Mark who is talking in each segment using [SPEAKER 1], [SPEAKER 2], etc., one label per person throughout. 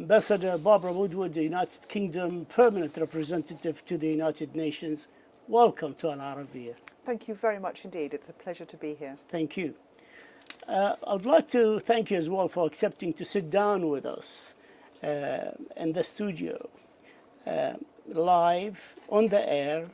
[SPEAKER 1] Ambassador Barbara Woodward, the United Kingdom Permanent Representative to the United Nations, welcome to Al-Arabiya.
[SPEAKER 2] Thank you very much indeed. It's a pleasure to be here.
[SPEAKER 1] Thank you. I'd like to thank you as well for accepting to sit down with us in the studio, live, on the air,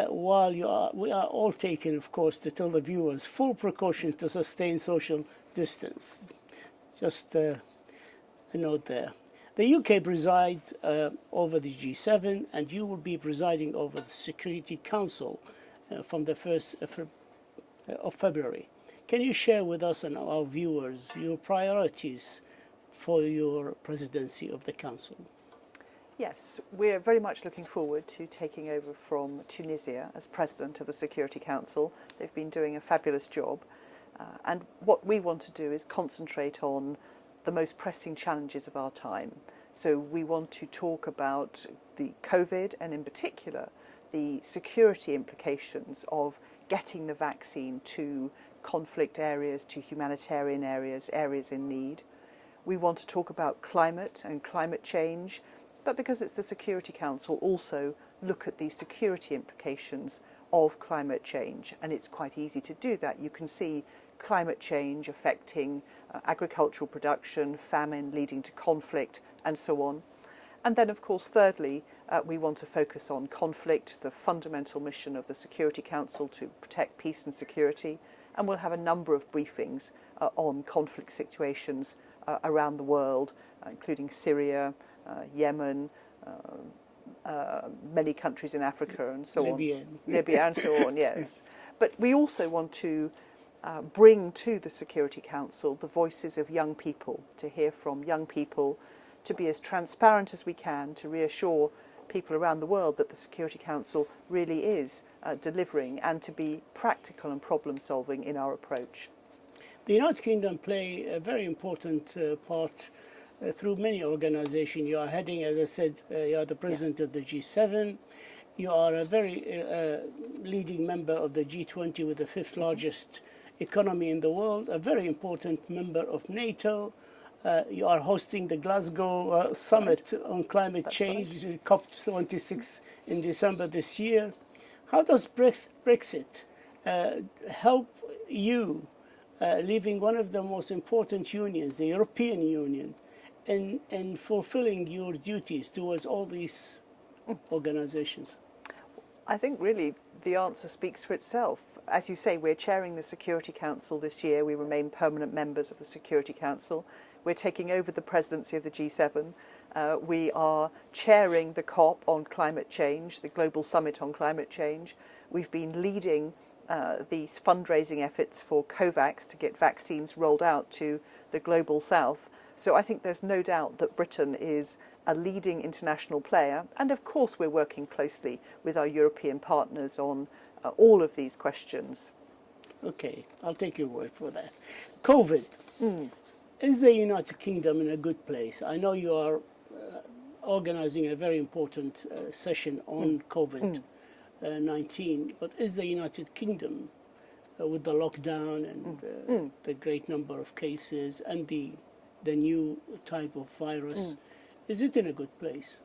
[SPEAKER 1] while we are all taking, of course, to tell the viewers, full precaution to sustain social distance. Just a note there. The UK presides over the G7, and you will be presiding over the Security Council from the 1st of February. Can you share with us and our viewers your priorities for your presidency of the Council?
[SPEAKER 2] Yes, we're very much looking forward to taking over from Tunisia as President of the Security Council. They've been doing a fabulous job. And what we want to do is concentrate on the most pressing challenges of our time. So we want to talk about the COVID and in particular the security implications of getting the vaccine to conflict areas, to humanitarian areas, areas in need. We want to talk about climate and climate change, but because it's the Security Council, also look at the security implications of climate change. And it's quite easy to do that. You can see climate change affecting agricultural production, famine leading to conflict, and so on. And then, of course, thirdly, we want to focus on conflict, the fundamental mission of the Security Council to protect peace and security. And we'll have a number of briefings on conflict situations around the world, including Syria, Yemen, many countries in Africa and so
[SPEAKER 1] Libya.
[SPEAKER 2] on. Libya and so on, yes. But we also want to bring to the Security Council the voices of young people, to hear from young people, to be as transparent as we can, to reassure people around the world that the Security Council really is delivering, and to be practical and problem solving in our approach.
[SPEAKER 1] The United Kingdom play a very important part through many organizations. You are heading, as I said, you are the president of the G7. You are a very leading member of the G20 with the fifth largest economy in the world, a very important member of NATO. You are hosting the Glasgow Summit on Climate Change, right. COP26 in December this year. How does Brexit help you, leaving one of the most important unions, the European Union, in fulfilling your duties towards all these organizations?
[SPEAKER 2] I think really the answer speaks for itself. As you say, we're chairing the Security Council this year. We remain permanent members of the Security Council. We're taking over the presidency of the G7. We are chairing the COP on climate change, the Global Summit on Climate Change. We've been leading these fundraising efforts for COVAX to get vaccines rolled out to the Global South. So I think there's no doubt that Britain is a leading international player. And of course, we're working closely with our European partners on all of these questions.
[SPEAKER 1] Okay, I'll take your word for that. COVID. Is the United Kingdom in a good place? I know you are organizing a very important session on COVID-19, but is the United Kingdom, with the lockdown and the great number of cases and the new type of virus, is it in a good place?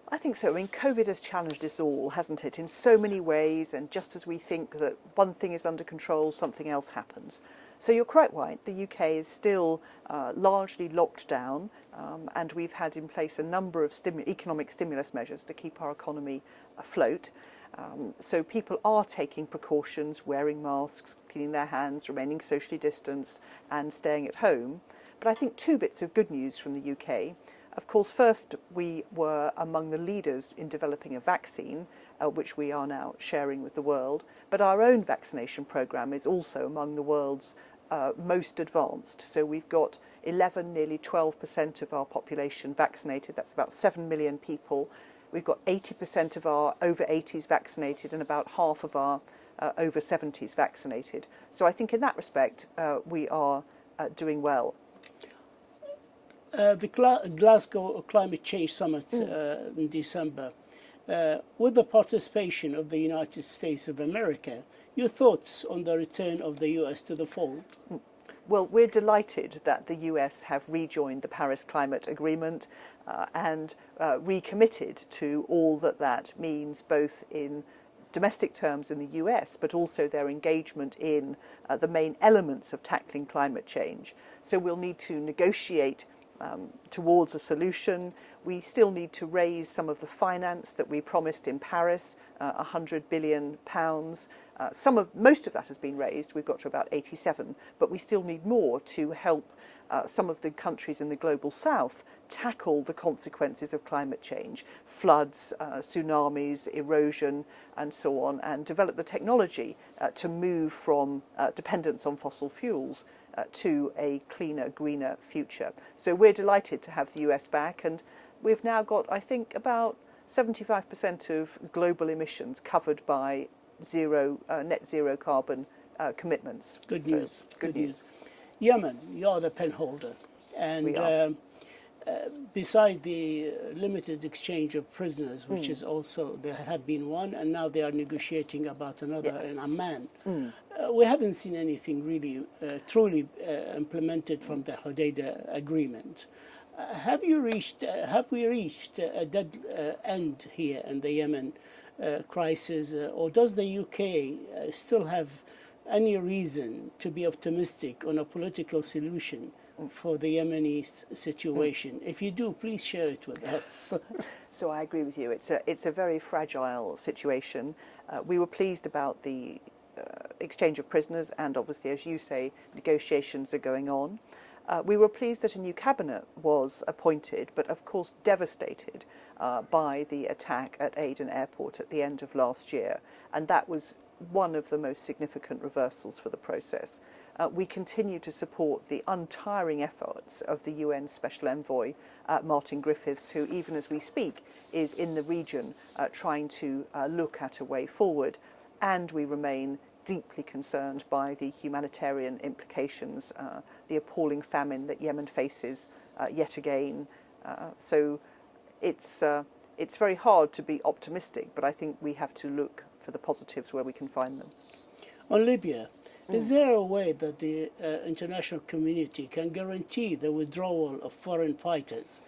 [SPEAKER 2] I think so. I mean, COVID has challenged us all, hasn't it, in so many ways, and just as we think that one thing is under control, something else happens. So you're quite right, the UK is still largely locked down, and we've had in place a number of economic stimulus measures to keep our economy afloat. So people are taking precautions, wearing masks, cleaning their hands, remaining socially distanced, and staying at home. But I think two bits of good news from the UK. Of course, first, we were among the leaders in developing a vaccine, which we are now sharing with the world. But our own vaccination programme is also among the world's most advanced. So we've got 11, nearly 12% of our population vaccinated. That's about 7 million people. We've got 80% of our over 80s vaccinated and about half of our over 70s vaccinated. So I think in that respect, we are doing well.
[SPEAKER 1] The Glasgow Climate Change Summit in December, with the participation of the United States of America, your thoughts on the return of the US to the fold?
[SPEAKER 2] Well, we're delighted that the US have rejoined the Paris Climate Agreement and recommitted to all that that means, both in domestic terms in the US, but also their engagement in the main elements of tackling climate change. So we'll need to negotiate towards a solution. We still need to raise some of the finance that we promised in Paris, £100 billion. Most of that has been raised. We've got to about 87, but we still need more to help some of the countries in the global south tackle the consequences of climate change, floods, tsunamis, erosion, and so on, and develop the technology to move from dependence on fossil fuels to a cleaner, greener future. So we're delighted to have the US back, and we've now got, I think, about 75% of global emissions covered by net zero carbon commitments.
[SPEAKER 1] Good
[SPEAKER 2] So,
[SPEAKER 1] news.
[SPEAKER 2] Good news.
[SPEAKER 1] Yemen, you're the penholder. And
[SPEAKER 2] We are.
[SPEAKER 1] beside the limited exchange of prisoners, which is also, there have been one, and now they are negotiating about another
[SPEAKER 2] Yes.
[SPEAKER 1] in Amman. We haven't seen anything really truly implemented from the Hodeidah agreement. Have we reached a dead end here in the Yemen crisis, or does the UK still have any reason to be optimistic on a political solution for the Yemeni situation? If you do, please share it with us.
[SPEAKER 2] So I agree with you. It's a very fragile situation. We were pleased about the exchange of prisoners, and obviously, as you say, negotiations are going on. We were pleased that a new cabinet was appointed, but of course devastated by the attack at Aden Airport at the end of last year, and that was one of the most significant reversals for the process. We continue to support the untiring efforts of the UN Special Envoy, Martin Griffiths, who, even as we speak, is in the region trying to look at a way forward, and we remain deeply concerned by the humanitarian implications, the appalling famine that Yemen faces yet again. So it's very hard to be optimistic, but I think we have to look for the positives where we can find them.
[SPEAKER 1] On Libya, is there a way that the international community can guarantee the withdrawal of foreign fighters,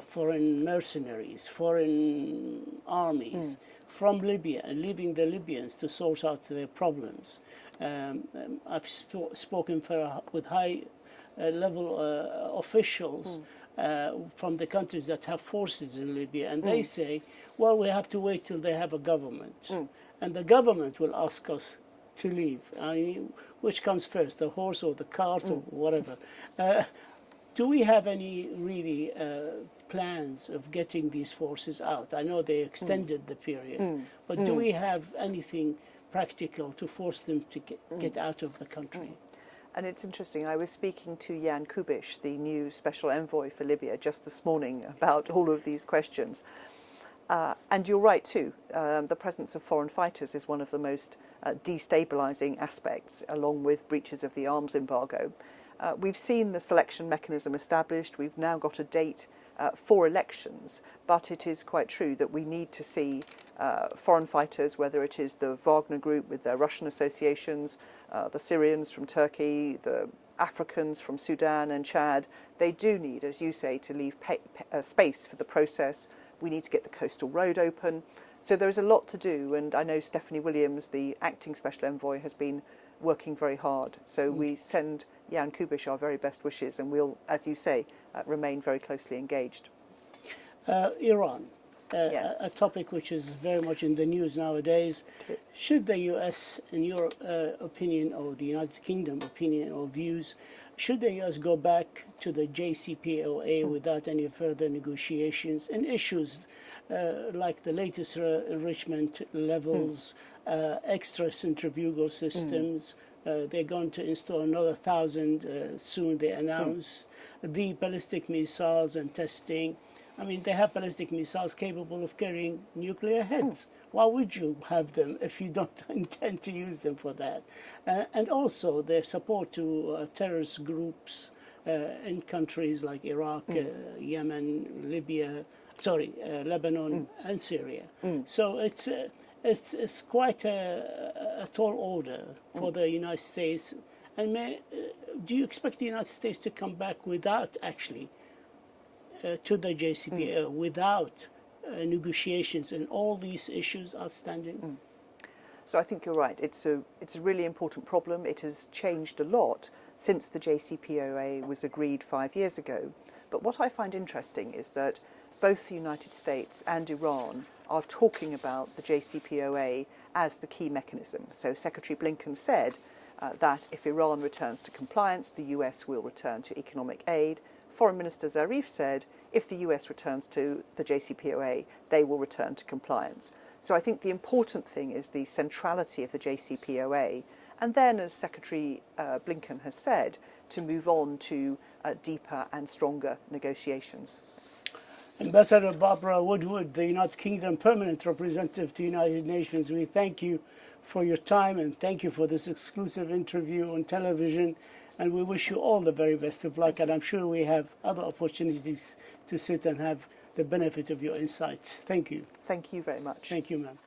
[SPEAKER 1] foreign mercenaries, foreign armies from Libya, and leaving the Libyans to sort out their problems? I've spoken with high-level officials from the countries that have forces in Libya, and they say, well, we have to wait till they have a government. And the government will ask us to leave. I mean, which comes first, the horse or the cart or whatever? Do we have any really plans of getting these forces out? I know they extended the period, but do we have anything practical to force them to get out of the country?
[SPEAKER 2] And it's interesting, I was speaking to Jan Kubiš, the new special envoy for Libya, just this morning about all of these questions. And you're right too, the presence of foreign fighters is one of the most destabilising aspects, along with breaches of the arms embargo. We've seen the selection mechanism established, we've now got a date for elections, but it is quite true that we need to see foreign fighters, whether it is the Wagner group with their Russian associations, the Syrians from Turkey, the Africans from Sudan and Chad. They do need, as you say, to leave space for the process. We need to get the coastal road open. So there is a lot to do, and I know Stephanie Williams, the acting special envoy, has been working very hard. So we send Jan Kubiš our very best wishes, and we'll, as you say, remain very closely engaged.
[SPEAKER 1] Iran,
[SPEAKER 2] Yes.
[SPEAKER 1] a topic which is very much in the news nowadays.
[SPEAKER 2] It is.
[SPEAKER 1] Should the US, in your opinion, or the United Kingdom opinion or views, should the US go back to the JCPOA without any further negotiations in issues like the latest enrichment levels, extra centrifugal systems? They're going to install another 1,000 soon, they announced. The ballistic missiles and testing. I mean, they have ballistic missiles capable of carrying nuclear heads. Why would you have them if you don't intend to use them for that? And also their support to terrorist groups in countries like Iraq, Yemen, Libya, Lebanon and Syria. So it's quite a tall order for the United States. And do you expect the United States to come back without actually to the JCPOA without negotiations and all these issues outstanding?
[SPEAKER 2] So I think you're right. It's a really important problem. It has changed a lot since the JCPOA was agreed 5 years ago. But what I find interesting is that both the United States and Iran are talking about the JCPOA as the key mechanism. So Secretary Blinken said that if Iran returns to compliance, the US will return to economic aid. Foreign Minister Zarif said if the US returns to the JCPOA, they will return to compliance. So I think the important thing is the centrality of the JCPOA, and then, as Secretary Blinken has said, to move on to deeper and stronger negotiations.
[SPEAKER 1] Ambassador Barbara Woodward, the United Kingdom Permanent Representative to United Nations, we thank you for your time and thank you for this exclusive interview on television, and we wish you all the very best of luck, and I'm sure we have other opportunities to sit and have the benefit of your insights. Thank you.
[SPEAKER 2] Thank you very much.
[SPEAKER 1] Thank you, ma'am.